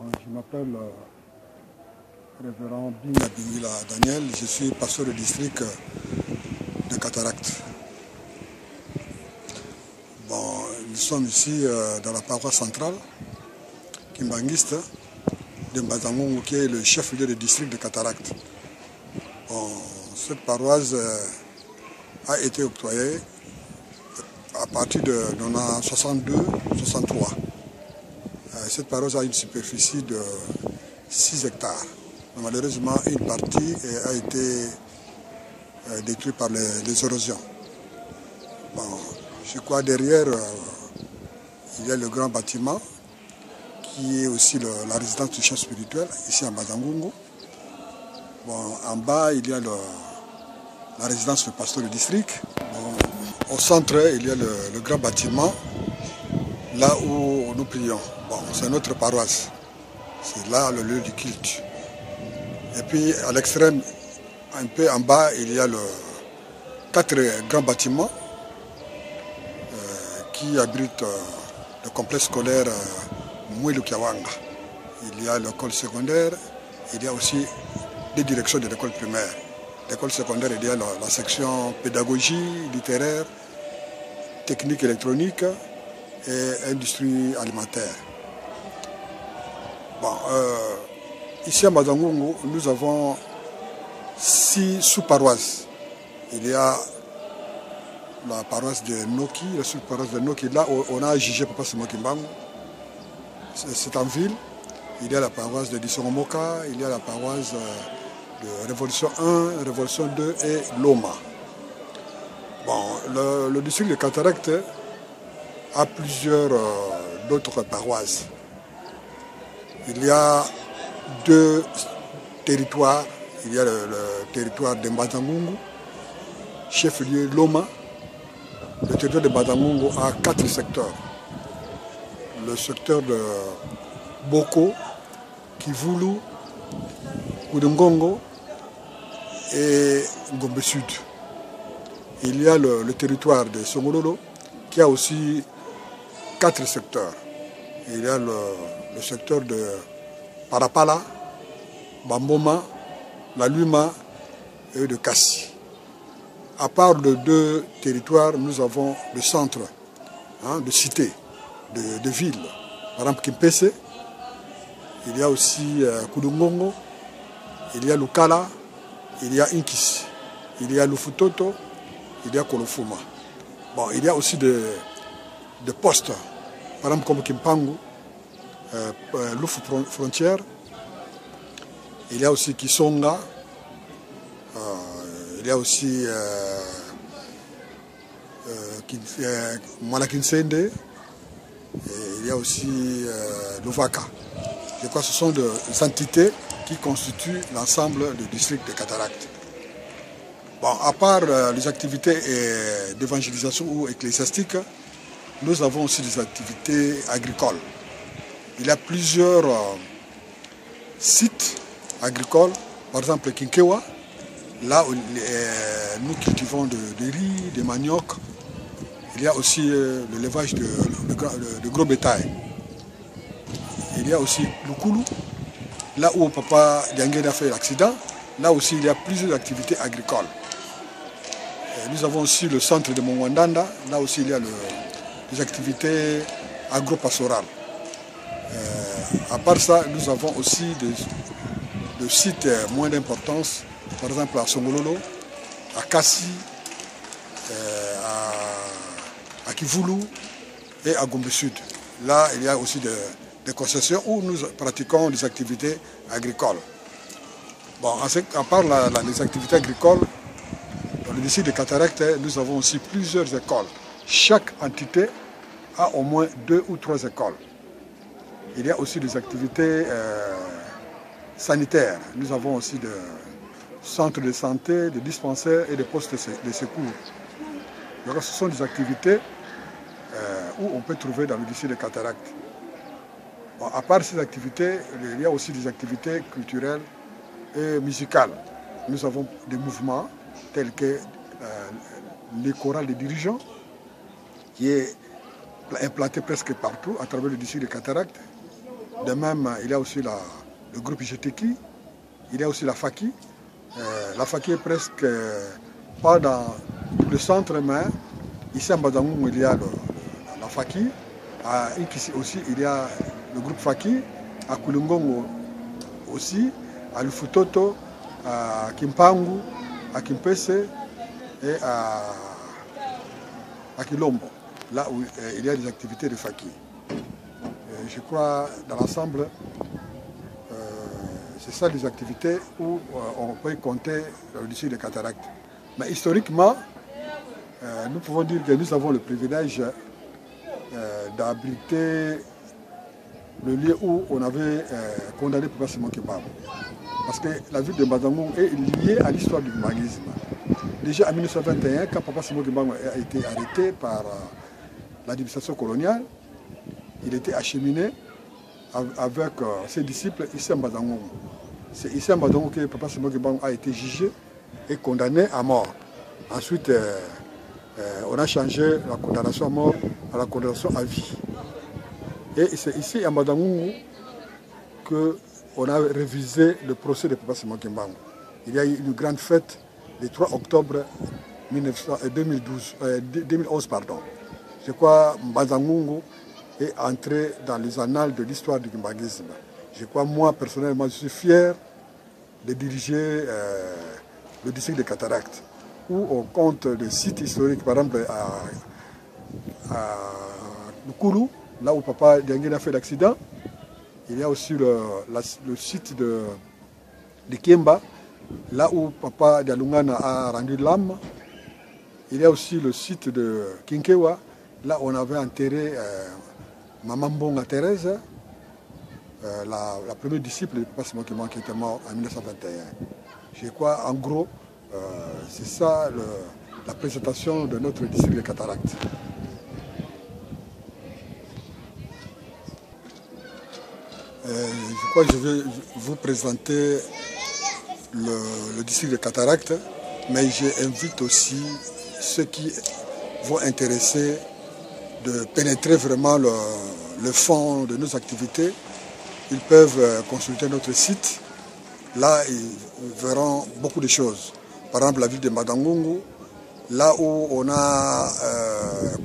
Je m'appelle révérend Bina Bingila Daniel, je suis pasteur du district de Cataracte. Bon, nous sommes ici dans la paroisse centrale, Kimbangiste, de Mbazangongo, qui est le chef-lieu du district de Cataracte. Bon, cette paroisse a été octroyée à partir de 1962-63. Cette paroisse a une superficie de 6 hectares. Mais malheureusement, une partie a été détruite par les érosions. Bon, je crois derrière, il y a le grand bâtiment qui est aussi la résidence du chef spirituel, ici à Mbazangongo. Bon, en bas, il y a la résidence du pasteur du district. Bon, au centre, il y a le grand bâtiment, là où nous prions. Bon, c'est notre paroisse. C'est là le lieu du culte. Et puis à l'extrême, un peu en bas, il y a 4 grands bâtiments qui abritent le complexe scolaire Mouilou Kiawanga. Il y a l'école secondaire, il y a aussi des directions de l'école primaire. L'école secondaire, il y a la section pédagogie, littéraire, technique électronique et industrie alimentaire. Bon, ici à Mbazangongo, nous avons 6 sous-paroisses. Il y a la paroisse de Noki, la sous-paroisse de Noki, là où on a jugé Papa Simokimbango. C'est en ville. Il y a la paroisse de Dissongomoka, il y a la paroisse de Révolution 1, Révolution 2 et Loma. Bon, le district de Cataracte a plusieurs d'autres paroisses. Il y a 2 territoires. Il y a le territoire de Mbazangongo, chef-lieu Loma. Le territoire de Mbazangongo a 4 secteurs. Le secteur de Boko, Kivulu, Kudungongo et Ngombe Sud. Il y a le territoire de Songololo qui a aussi 4 secteurs. Il y a le secteur de Parapala, Bamboma, la Luma et de Kassi. À part les 2 territoires, nous avons le centre de cité, de ville. Par exemple, Kimpese, il y a aussi Kudungongo, il y a Lukala, il y a Inkisi, il y a Lufutoto, il y a Kolofuma. Bon, il y a aussi des postes, par exemple comme Kimpangu, Lufu Frontière, il y a aussi Kisonga, il y a aussi Malakinsende, il y a aussi Luvaka. Je crois que ce sont des entités qui constituent l'ensemble du district de Cataracte. Bon, à part les activités d'évangélisation ou ecclésiastique, nous avons aussi des activités agricoles. Il y a plusieurs sites agricoles, par exemple Kinkewa, là où nous cultivons de riz, de manioc. Il y a aussi l'élevage de gros bétail. Il y a aussi Lukulu, là où Papa Diangé a fait l'accident. Là aussi, il y a plusieurs activités agricoles. Et nous avons aussi le centre de Mongwandanda. Là aussi, il y a des activités agro-pastorales. À part ça, nous avons aussi des sites moins d'importance, par exemple à Songololo, à Kassi, à Kivulu et à Gombe Sud. Là, il y a aussi des concessions où nous pratiquons des activités agricoles. Bon, à part les activités agricoles, dans le district de Cataracte, nous avons aussi plusieurs écoles. Chaque entité a au moins 2 ou 3 écoles. Il y a aussi des activités sanitaires. Nous avons aussi des centres de santé, des dispensaires et des postes de secours. Donc, ce sont des activités où on peut trouver dans le district de Cataracte. Bon, à part ces activités, il y a aussi des activités culturelles et musicales. Nous avons des mouvements tels que les chorales des dirigeants, qui est implanté presque partout à travers le district de Cataracte. De même, il y a aussi le groupe GTK, il y a aussi la Faki. La Faki est presque pas dans le centre, mais ici à Mbazangoum, il y a la Faki. À Inkisi aussi, il y a le groupe Faki. À Kulungongo aussi, à Lufutoto, à Kimpangu, à Kimpese et à Kilombo, là où il y a des activités de Faki. Je crois, dans l'ensemble, c'est ça les activités où on peut compter le district des cataractes. Mais historiquement, nous pouvons dire que nous avons le privilège d'abriter le lieu où on avait condamné Papa Simon Kimbangu. Parce que la ville de Mbazangoum est liée à l'histoire du kimbanguisme. Déjà en 1921, quand Papa Simon Kimbangu a été arrêté par l'administration coloniale, il était acheminé avec ses disciples ici à Mbazangoum. C'est ici à Mbazangoum que Papa Simon Kimbangu a été jugé et condamné à mort. Ensuite, on a changé la condamnation à mort à la condamnation à vie. Et c'est ici à Mbazangoum qu'on a révisé le procès de Papa Simon Kimbangu. Il y a eu une grande fête le 3 octobre 2011. Je crois que Mbazangoum est entré dans les annales de l'histoire du kimbanguisme. Je crois, moi, personnellement, je suis fier de diriger le district de Cataracte, où on compte des sites historiques, par exemple à Lukulu, là où Papa Dianguène a fait l'accident. Il y a aussi le site de Kiemba, là où Papa Dialungana a rendu l'âme. Il y a aussi le site de Kinkewa, là où on avait enterré Maman Mbonga Thérèse, la première disciple de Papa Simon Kimbangu qui était mort en 1921. Je crois, en gros, c'est ça la présentation de notre district de Cataracte. Je crois que je vais vous présenter le district de Cataracte, mais j'invite aussi ceux qui vont intéresser de pénétrer vraiment le fond de nos activités. Ils peuvent consulter notre site. Là, ils verront beaucoup de choses. Par exemple, la ville de Mbazangoum, là où on a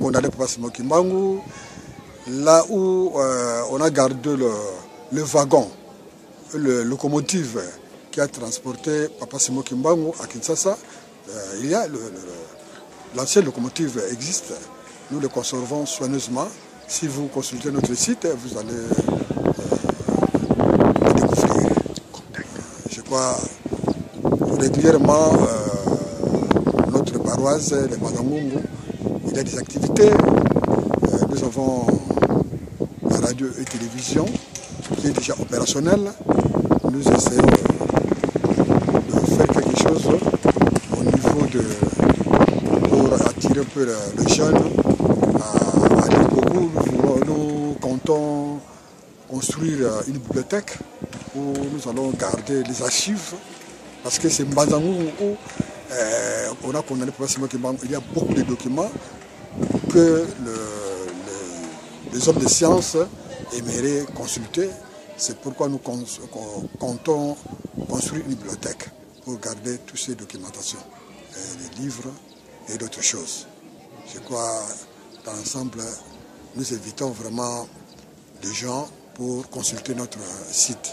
condamné Papa Simon Kimbangu, là où on a gardé le wagon, le locomotive qui a transporté Papa Simon Kimbangu à Kinshasa. Il y a l'ancienne locomotive existe. Nous le conservons soigneusement. Si vous consultez notre site, vous allez le découvrir. Je crois régulièrement notre paroisse, les Mbazangoum, il y a des activités. Nous avons la radio et télévision qui est déjà opérationnelle. Nous essayons de faire quelque chose au niveau pour attirer un peu les jeunes à lire beaucoup. Nous comptons construire une bibliothèque où nous allons garder les archives, parce que c'est Mbazangoum où on a condamné Papa Simon Kimbangu. Il y a beaucoup de documents que les hommes de science aimeraient consulter. C'est pourquoi nous comptons construire une bibliothèque pour garder toutes ces documentations, les livres et d'autres choses. Je crois, dans l'ensemble, nous évitons vraiment les gens pour consulter notre site.